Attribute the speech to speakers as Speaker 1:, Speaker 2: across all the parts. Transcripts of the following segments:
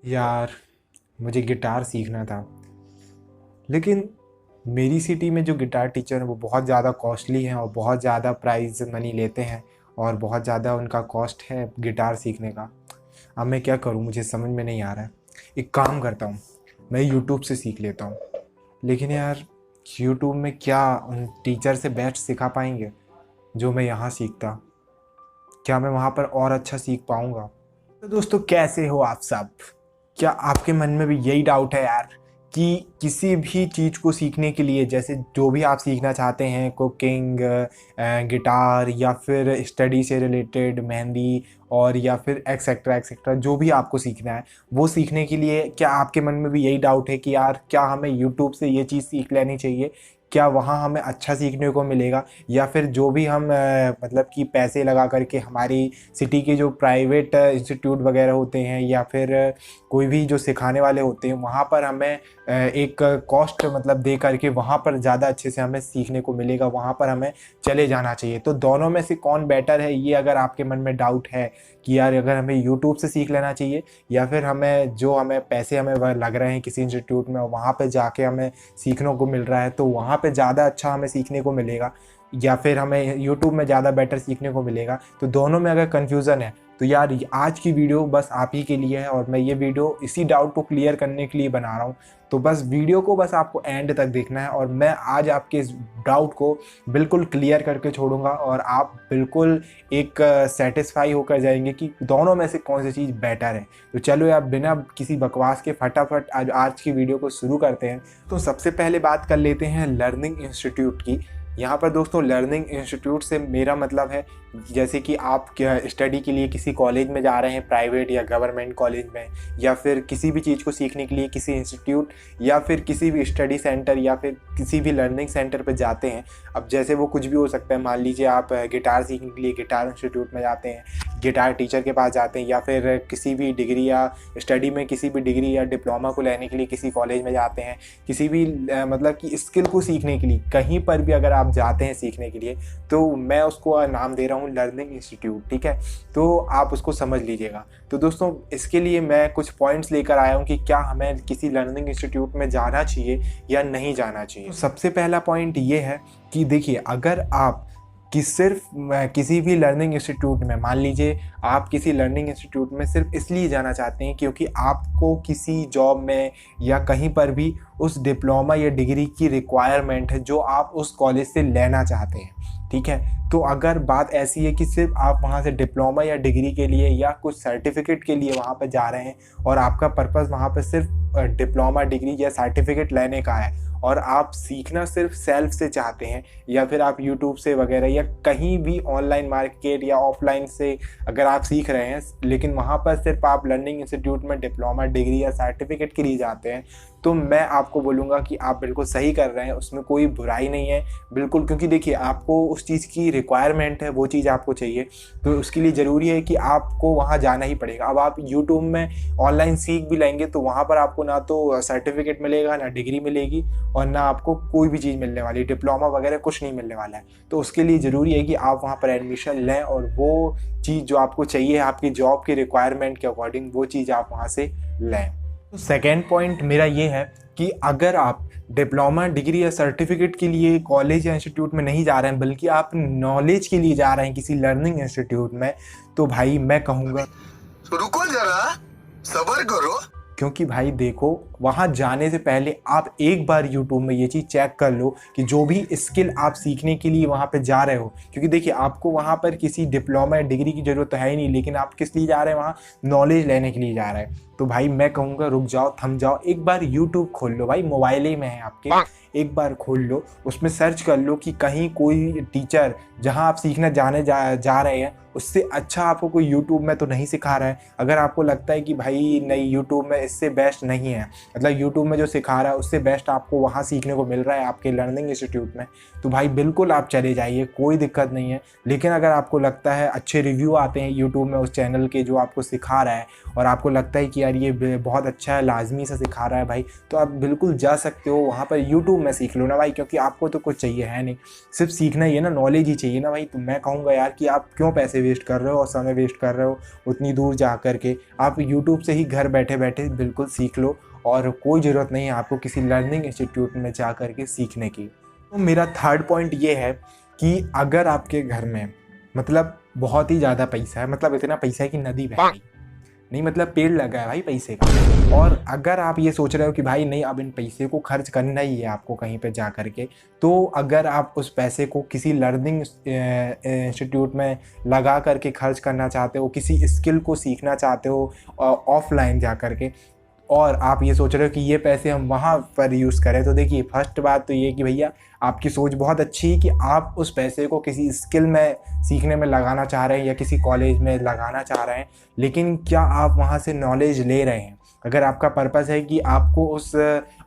Speaker 1: यार, मुझे गिटार सीखना था। लेकिन मेरी सिटी में जो गिटार टीचर हैं वो बहुत ज़्यादा कॉस्टली हैं और बहुत ज़्यादा प्राइस मनी लेते हैं और बहुत ज़्यादा उनका कॉस्ट है गिटार सीखने का। अब मैं क्या करूं, मुझे समझ में नहीं आ रहा है। एक काम करता हूं, मैं यूट्यूब से सीख लेता हूं। लेकिन यार, यूट्यूब में क्या उन टीचर से बेस्ट सिखा पाएंगे जो मैं यहाँ सीखता? क्या मैं वहाँ पर और अच्छा सीख पाऊँगा? तो दोस्तों, कैसे हो आप सब? क्या आपके मन में भी यही डाउट है यार कि किसी भी चीज़ को सीखने के लिए, जैसे जो भी आप सीखना चाहते हैं, कुकिंग, गिटार या फिर स्टडी से रिलेटेड मेहंदी और या फिर एक्सेट्रा एक्सेट्रा, जो भी आपको सीखना है वो सीखने के लिए क्या आपके मन में भी यही डाउट है कि यार क्या हमें यूट्यूब से ये चीज़ सीख लेनी चाहिए? क्या वहाँ हमें अच्छा सीखने को मिलेगा, या फिर जो भी हम मतलब कि पैसे लगा करके हमारी सिटी के जो प्राइवेट इंस्टीट्यूट वगैरह होते हैं या फिर कोई भी जो सिखाने वाले होते हैं वहाँ पर हमें एक कॉस्ट मतलब दे करके वहाँ पर ज़्यादा अच्छे से हमें सीखने को मिलेगा, वहाँ पर हमें चले जाना चाहिए? तो दोनों में से कौन बेटर है, ये अगर आपके मन में डाउट है कि यार अगर हमें यूट्यूब से सीख लेना चाहिए या फिर हमें पैसे हमें लग रहे हैं किसी इंस्टीट्यूट में और वहाँ पर जाके हमें सीखने को मिल रहा है तो वहाँ पे ज़्यादा अच्छा हमें सीखने को मिलेगा, या फिर हमें यूट्यूब में ज़्यादा बेटर सीखने को मिलेगा, तो दोनों में अगर कन्फ्यूज़न है तो यार आज की वीडियो बस आप ही के लिए है और मैं ये वीडियो इसी डाउट को क्लियर करने के लिए बना रहा हूँ। तो बस वीडियो को बस आपको एंड तक देखना है और मैं आज आपके इस डाउट को बिल्कुल क्लियर करके छोड़ूंगा और आप बिल्कुल एक सेटिस्फाई होकर जाएंगे कि दोनों में से कौन सी चीज़ बेटर है। तो चलो यार, बिना किसी बकवास के फटाफट आज की वीडियो को शुरू करते हैं। तो सबसे पहले बात कर लेते हैं लर्निंग इंस्टीट्यूट की। यहाँ पर दोस्तों, लर्निंग इंस्टीट्यूट से मेरा मतलब है जैसे कि आप स्टडी के लिए किसी कॉलेज में जा रहे हैं, प्राइवेट या गवर्नमेंट कॉलेज में, या फिर किसी भी चीज़ को सीखने के लिए किसी इंस्टीट्यूट या फिर किसी भी स्टडी सेंटर या फिर किसी भी लर्निंग सेंटर पर जाते हैं। अब जैसे वो कुछ भी हो सकता है, मान लीजिए आप गिटार सीखने के लिए गिटार इंस्टीट्यूट में जाते हैं, गिटार टीचर के पास जाते हैं, या फिर किसी भी डिग्री या स्टडी में किसी भी डिग्री या डिप्लोमा को लेने के लिए किसी कॉलेज में जाते हैं, किसी भी मतलब कि स्किल को सीखने के लिए कहीं पर भी अगर आप जाते हैं सीखने के लिए, तो मैं उसको नाम दे रहा हूँ लर्निंग इंस्टीट्यूट। ठीक है, तो आप उसको समझ लीजिएगा। तो दोस्तों, इसके लिए मैं कुछ पॉइंट्स लेकर आया हूँ कि क्या हमें किसी लर्निंग इंस्टीट्यूट में जाना चाहिए या नहीं जाना चाहिए। तो सबसे पहला पॉइंट ये है कि देखिए, अगर आप कि सिर्फ किसी भी लर्निंग इंस्टीट्यूट में, मान लीजिए आप किसी लर्निंग इंस्टीट्यूट में सिर्फ इसलिए जाना चाहते हैं क्योंकि आपको किसी जॉब में या कहीं पर भी उस डिप्लोमा या डिग्री की रिक्वायरमेंट है जो आप उस कॉलेज से लेना चाहते हैं। ठीक है, तो अगर बात ऐसी है कि सिर्फ आप वहाँ से डिप्लोमा या डिग्री के लिए या कुछ सर्टिफिकेट के लिए वहाँ पर जा रहे हैं और आपका पर्पज़ वहाँ पर सिर्फ डिप्लोमा डिग्री या सर्टिफिकेट लेने का है और आप सीखना सिर्फ सेल्फ से चाहते हैं, या फिर आप यूट्यूब से वगैरह या कहीं भी ऑनलाइन मार्केट या ऑफलाइन से अगर आप सीख रहे हैं, लेकिन वहाँ पर सिर्फ आप लर्निंग इंस्टीट्यूट में डिप्लोमा डिग्री या सर्टिफिकेट के लिए जाते हैं, तो मैं आपको बोलूँगा कि आप बिल्कुल सही कर रहे हैं, उसमें कोई बुराई नहीं है बिल्कुल। क्योंकि देखिए, आपको उस चीज़ की रिक्वायरमेंट है, वो चीज़ आपको चाहिए, तो उसके लिए ज़रूरी है कि आपको वहाँ जाना ही पड़ेगा। अब आप यूट्यूब में ऑनलाइन सीख भी लेंगे तो वहाँ पर आपको ना तो सर्टिफिकेट मिलेगा, ना डिग्री मिलेगी और ना आपको कोई भी चीज़ मिलने वाली, डिप्लोमा वगैरह कुछ नहीं मिलने वाला है। तो उसके लिए ज़रूरी है कि आप वहाँ पर एडमिशन लें और वो चीज़ जो आपको चाहिए आपकी जॉब की रिक्वायरमेंट के अकॉर्डिंग वो चीज़ आप वहाँ से लें। तो सेकेंड पॉइंट मेरा ये है कि अगर आप डिप्लोमा डिग्री या सर्टिफिकेट के लिए कॉलेज या इंस्टीट्यूट में नहीं जा रहे हैं बल्कि आप नॉलेज के लिए जा रहे हैं किसी लर्निंग इंस्टीट्यूट में, तो भाई मैं कहूँगा
Speaker 2: रुको जरा, सब्र करो।
Speaker 1: क्योंकि भाई देखो, वहाँ जाने से पहले आप एक बार यूट्यूब में ये चीज़ चेक कर लो कि जो भी स्किल आप सीखने के लिए वहाँ पे जा रहे हो, क्योंकि देखिए आपको वहाँ पर किसी डिप्लोमा या डिग्री की ज़रूरत तो है ही नहीं, लेकिन आप किस लिए जा रहे हैं वहाँ? नॉलेज लेने के लिए जा रहे हैं। तो भाई मैं कहूँगा रुक जाओ, थम जाओ, एक बार यूट्यूब खोल लो, भाई मोबाइल ही में है आपके, एक बार खोल लो, उसमें सर्च कर लो कि कहीं कोई टीचर जहाँ आप सीखने जा रहे हैं उससे अच्छा आपको कोई यूट्यूब में तो नहीं सिखा रहा है। अगर आपको लगता है कि भाई नहीं, यूट्यूब में इससे बेस्ट नहीं है, मतलब यूट्यूब में जो सिखा रहा है उससे बेस्ट आपको वहाँ सीखने को मिल रहा है आपके लर्निंग इंस्टीट्यूट में, तो भाई बिल्कुल आप चले जाइए, कोई दिक्कत नहीं है। लेकिन अगर आपको लगता है अच्छे रिव्यू आते हैं यूट्यूब में उस चैनल के जो आपको सिखा रहा है और आपको लगता है कि यार ये बहुत अच्छा है, लाजमी से सिखा रहा है भाई, तो आप बिल्कुल जा सकते हो वहाँ पर, यूट्यूब में सीख लो ना भाई, क्योंकि आपको तो कुछ चाहिए है नहीं, सिर्फ सीखना ही है ना, नॉलेज ही चाहिए ना भाई। तो मैं कहूँगा यार कि आप क्यों पैसे वेस्ट कर रहे हो और समय वेस्ट कर रहे हो उतनी दूर जा कर के। आप यूट्यूब से ही घर बैठे बैठे बिल्कुल सीख लो और कोई ज़रूरत नहीं है आपको किसी लर्निंग इंस्टीट्यूट में जा कर के सीखने की। तो मेरा थर्ड पॉइंट ये है कि अगर आपके घर में मतलब बहुत ही ज़्यादा पैसा है, मतलब इतना पैसा है कि नदी बह गई, नहीं मतलब पेड़ लगा है भाई पैसे का, और अगर आप ये सोच रहे हो कि भाई नहीं अब इन पैसे को खर्च करना ही है आपको कहीं पे जा कर के, तो अगर आप उस पैसे को किसी लर्निंग इंस्टीट्यूट में लगा करके खर्च करना चाहते हो, किसी स्किल को सीखना चाहते हो ऑफलाइन जा कर के, और आप ये सोच रहे हो कि ये पैसे हम वहाँ पर यूज़ करें, तो देखिए फर्स्ट बात तो ये कि भैया आपकी सोच बहुत अच्छी है कि आप उस पैसे को किसी स्किल में सीखने में लगाना चाह रहे हैं या किसी कॉलेज में लगाना चाह रहे हैं, लेकिन क्या आप वहाँ से नॉलेज ले रहे हैं? अगर आपका पर्पस है कि आपको उस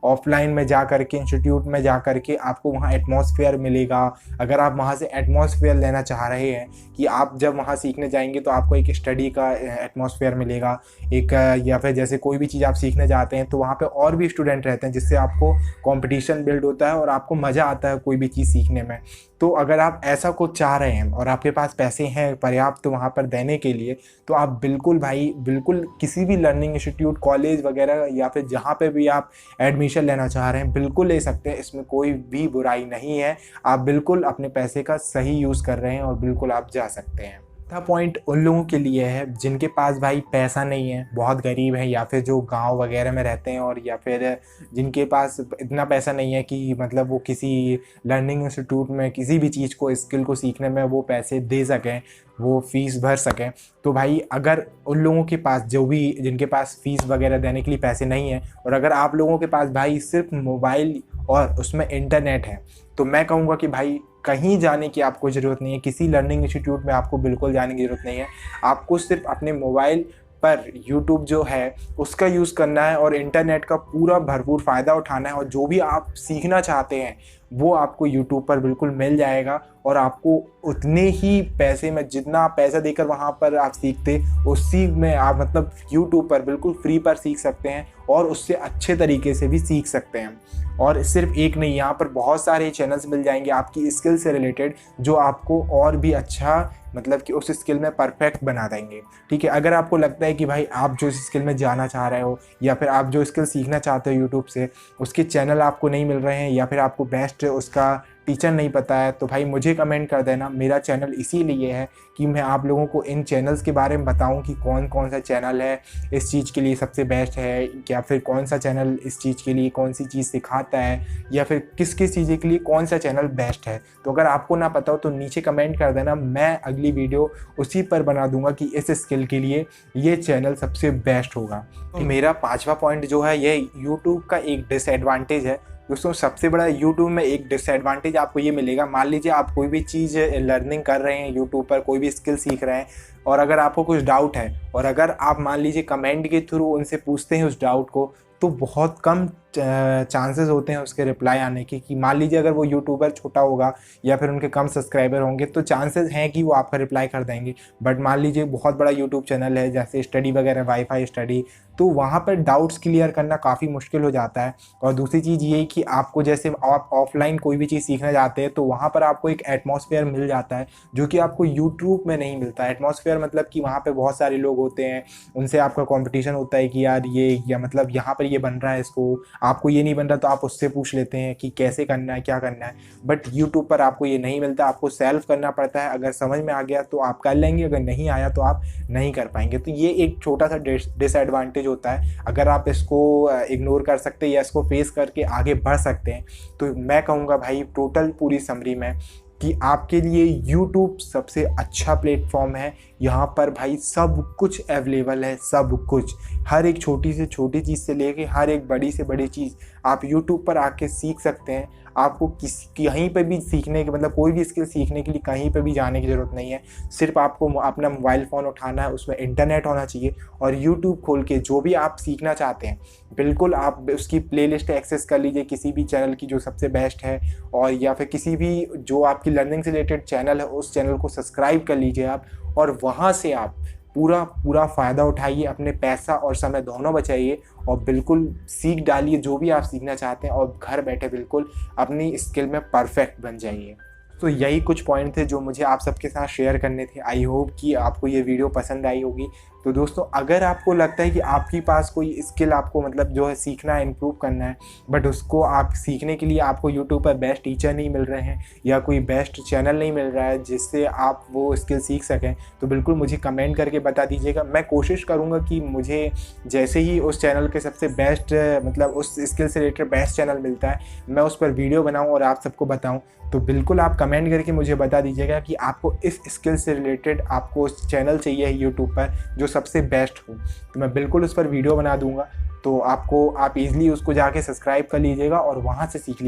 Speaker 1: ऑफलाइन में जा कर के इंस्टीट्यूट में जा कर के आपको वहाँ एटमॉस्फेयर मिलेगा, अगर आप वहाँ से एटमॉस्फेयर लेना चाह रहे हैं कि आप जब वहाँ सीखने जाएंगे तो आपको एक स्टडी का एटमॉस्फेयर मिलेगा एक, या फिर जैसे कोई भी चीज़ आप सीखने जाते हैं तो वहाँ पे और भी स्टूडेंट रहते हैं जिससे आपको कंपटीशन बिल्ड होता है और आपको मज़ा आता है कोई भी चीज़ सीखने में। तो अगर आप ऐसा कुछ चाह रहे हैं और आपके पास पैसे हैं पर्याप्त वहाँ पर देने के लिए, तो आप बिल्कुल भाई बिल्कुल किसी भी लर्निंग इंस्टीट्यूट कॉलेज वगैरह या फिर जहाँ पे भी आप एडमिशन लेना चाह रहे हैं बिल्कुल ले सकते हैं, इसमें कोई भी बुराई नहीं है। आप बिल्कुल अपने पैसे का सही यूज़ कर रहे हैं और बिल्कुल आप जा सकते हैं। चौथा पॉइंट उन लोगों के लिए है जिनके पास भाई पैसा नहीं है, बहुत गरीब हैं, या फिर जो गांव वगैरह में रहते हैं, और या फिर जिनके पास इतना पैसा नहीं है कि मतलब वो किसी लर्निंग इंस्टीट्यूट में किसी भी चीज़ को स्किल को सीखने में वो पैसे दे सकें, वो फ़ीस भर सकें। तो भाई अगर उन लोगों के पास जो भी जिनके पास फ़ीस वगैरह देने के लिए पैसे नहीं है, और अगर आप लोगों के पास भाई सिर्फ मोबाइल और उसमें इंटरनेट है, तो मैं कहूँगा कि भाई कहीं जाने की आपको ज़रूरत नहीं है, किसी लर्निंग इंस्टीट्यूट में आपको बिल्कुल जाने की ज़रूरत नहीं है। आपको सिर्फ अपने मोबाइल पर यूट्यूब जो है उसका यूज़ करना है और इंटरनेट का पूरा भरपूर फ़ायदा उठाना है, और जो भी आप सीखना चाहते हैं वो आपको यूट्यूब पर बिल्कुल मिल जाएगा, और आपको उतने ही पैसे में जितना आप पैसा देकर वहाँ पर आप सीखते उसी में आप मतलब यूट्यूब पर बिल्कुल फ्री पर सीख सकते हैं और उससे अच्छे तरीके से भी सीख सकते हैं। और सिर्फ एक नहीं, यहाँ पर बहुत सारे चैनल्स मिल जाएंगे आपकी स्किल से रिलेटेड जो आपको और भी अच्छा मतलब कि उस स्किल में परफेक्ट बना देंगे। ठीक है, अगर आपको लगता है कि भाई आप जो इस स्किल में जाना चाह रहे हो या फिर आप जो स्किल सीखना चाहते हो यूट्यूब से, उसके चैनल आपको नहीं मिल रहे हैं या फिर आपको बेस्ट उसका टीचर नहीं पता है, तो भाई मुझे कमेंट कर देना। मेरा चैनल इसीलिए है कि मैं आप लोगों को इन चैनल्स के बारे में बताऊं कि कौन कौन सा चैनल है इस चीज़ के लिए सबसे बेस्ट है, या फिर कौन सा चैनल इस चीज़ के लिए कौन सी चीज़ सिखाता है, या फिर किस किस चीज़ें के लिए कौन सा चैनल बेस्ट है। तो अगर आपको ना पता हो तो नीचे कमेंट कर देना, मैं अगली वीडियो उसी पर बना दूंगा कि इस स्किल के लिए ये चैनल सबसे बेस्ट होगा। तो मेरा पाँचवा पॉइंट जो है ये यूट्यूब का एक डिसएडवांटेज है। दोस्तों सबसे बड़ा यूट्यूब में एक डिसएडवांटेज आपको ये मिलेगा, मान लीजिए आप कोई भी चीज़ लर्निंग कर रहे हैं यूट्यूब पर, कोई भी स्किल सीख रहे हैं, और अगर आपको कुछ डाउट है और अगर आप मान लीजिए कमेंट के थ्रू उनसे पूछते हैं उस डाउट को, तो बहुत कम चांसेस होते हैं उसके रिप्लाई आने के। कि मान लीजिए अगर वो यूट्यूबर छोटा होगा या फिर उनके कम सब्सक्राइबर होंगे तो चांसेस हैं कि वो आपका रिप्लाई कर देंगे, बट मान लीजिए बहुत बड़ा यूट्यूब चैनल है जैसे स्टडी वगैरह, वाईफाई स्टडी, तो वहाँ पर डाउट्स क्लियर करना काफ़ी मुश्किल हो जाता है। और दूसरी चीज़ ये कि आपको जैसे आप ऑफलाइन कोई भी चीज़ सीखना चाहते हैं तो वहाँ पर आपको एक एटमॉस्फेयर मिल जाता है जो कि आपको यूट्यूब में नहीं मिलता। एटमॉस्फेयर मतलब कि वहाँ पर बहुत सारे लोग होते हैं, उनसे आपका कॉम्पिटिशन होता है कि यार ये, या मतलब यहाँ पर ये बन रहा है, इसको आपको ये नहीं बन रहा तो आप उससे पूछ लेते हैं कि कैसे करना है, क्या करना है। बट यूट्यूब पर आपको ये नहीं मिलता, आपको सेल्फ करना पड़ता है। अगर समझ में आ गया तो आप कर लेंगे, अगर नहीं आया तो आप नहीं कर पाएंगे। तो ये एक छोटा सा डिसएडवांटेज होता है। अगर आप इसको इग्नोर कर सकते हैं या इसको फेस करके आगे बढ़ सकते हैं, तो मैं कहूँगा भाई टोटल पूरी समरी में कि आपके लिए YouTube सबसे अच्छा प्लेटफॉर्म है। यहाँ पर भाई सब कुछ अवेलेबल है, सब कुछ, हर एक छोटी से छोटी चीज़ से लेके हर एक बड़ी से बड़ी चीज़ आप YouTube पर आके सीख सकते हैं। आपको कहीं पे भी सीखने के मतलब कोई भी स्किल सीखने के लिए कहीं पे भी जाने की ज़रूरत नहीं है। सिर्फ आपको अपना मोबाइल फ़ोन उठाना है, उसमें इंटरनेट होना चाहिए, और यूट्यूब खोल के जो भी आप सीखना चाहते हैं बिल्कुल आप उसकी प्लेलिस्ट एक्सेस कर लीजिए किसी भी चैनल की जो सबसे बेस्ट है, और या फिर किसी भी जो आपकी लर्निंग से रिलेटेड चैनल है उस चैनल को सब्सक्राइब कर लीजिए आप, और वहाँ से आप पूरा फ़ायदा उठाइए, अपने पैसा और समय दोनों बचाइए और बिल्कुल सीख डालिए जो भी आप सीखना चाहते हैं, और घर बैठे बिल्कुल अपनी स्किल में परफेक्ट बन जाइए। तो यही कुछ पॉइंट थे जो मुझे आप सबके साथ शेयर करने थे। आई होप कि आपको ये वीडियो पसंद आई होगी। तो दोस्तों, अगर आपको लगता है कि आपके पास कोई स्किल आपको मतलब जो है सीखना है, इम्प्रूव करना है, बट उसको आप सीखने के लिए आपको यूट्यूब पर बेस्ट टीचर नहीं मिल रहे हैं या कोई बेस्ट चैनल नहीं मिल रहा है जिससे आप वो स्किल सीख सकें, तो बिल्कुल मुझे कमेंट करके बता दीजिएगा। मैं कोशिश करूँगा कि मुझे जैसे ही उस चैनल के सबसे बेस्ट मतलब उस स्किल से रिलेटेड बेस्ट चैनल मिलता है, मैं उस पर वीडियो बनाऊँ और आप सबको बताऊँ। तो बिल्कुल आप कमेंट करके मुझे बता दीजिएगा कि आपको इस स्किल से रिलेटेड आपको चैनल चाहिए है यूट्यूब पर जो सबसे बेस्ट हो, तो मैं बिल्कुल उस पर वीडियो बना दूंगा। तो आप इजीली उसको जाके सब्सक्राइब कर लीजिएगा और वहाँ से सीख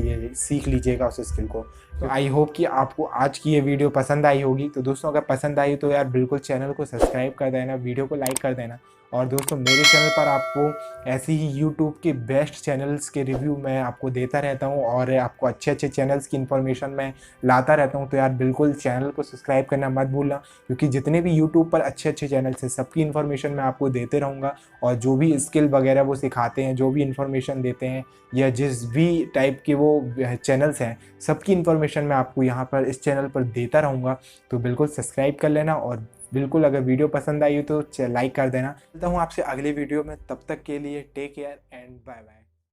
Speaker 1: लीजिएगा उस स्किल को। तो आई होप कि आपको आज की ये वीडियो पसंद आई होगी। तो दोस्तों, अगर पसंद आई तो यार बिल्कुल चैनल को सब्सक्राइब कर देना, वीडियो को लाइक कर देना। और दोस्तों, मेरे चैनल पर आपको ऐसे ही यूट्यूब के बेस्ट चैनल्स के रिव्यू मैं आपको देता रहता हूँ और आपको अच्छे अच्छे चैनल्स की इन्फॉर्मेशन मैं लाता रहता हूँ। तो यार बिल्कुल चैनल को सब्सक्राइब करना मत भूलना, क्योंकि जितने भी यूट्यूब पर अच्छे अच्छे चैनल्स हैं सबकी इन्फॉर्मेशन मैं आपको देते रहूँगा। और जो भी स्किल वगैरह वो सिखाते हैं, जो भी इन्फॉर्मेशन देते हैं, या जिस भी टाइप के वो चैनल्स हैं, सबकी इन्फॉर्मेशन मैं आपको यहाँ पर इस चैनल पर देता रहूँगा। तो बिल्कुल सब्सक्राइब कर लेना और बिल्कुल अगर वीडियो पसंद आई हो तो लाइक कर देना। मिलता हूँ आपसे अगले वीडियो में, तब तक के लिए take care and bye bye.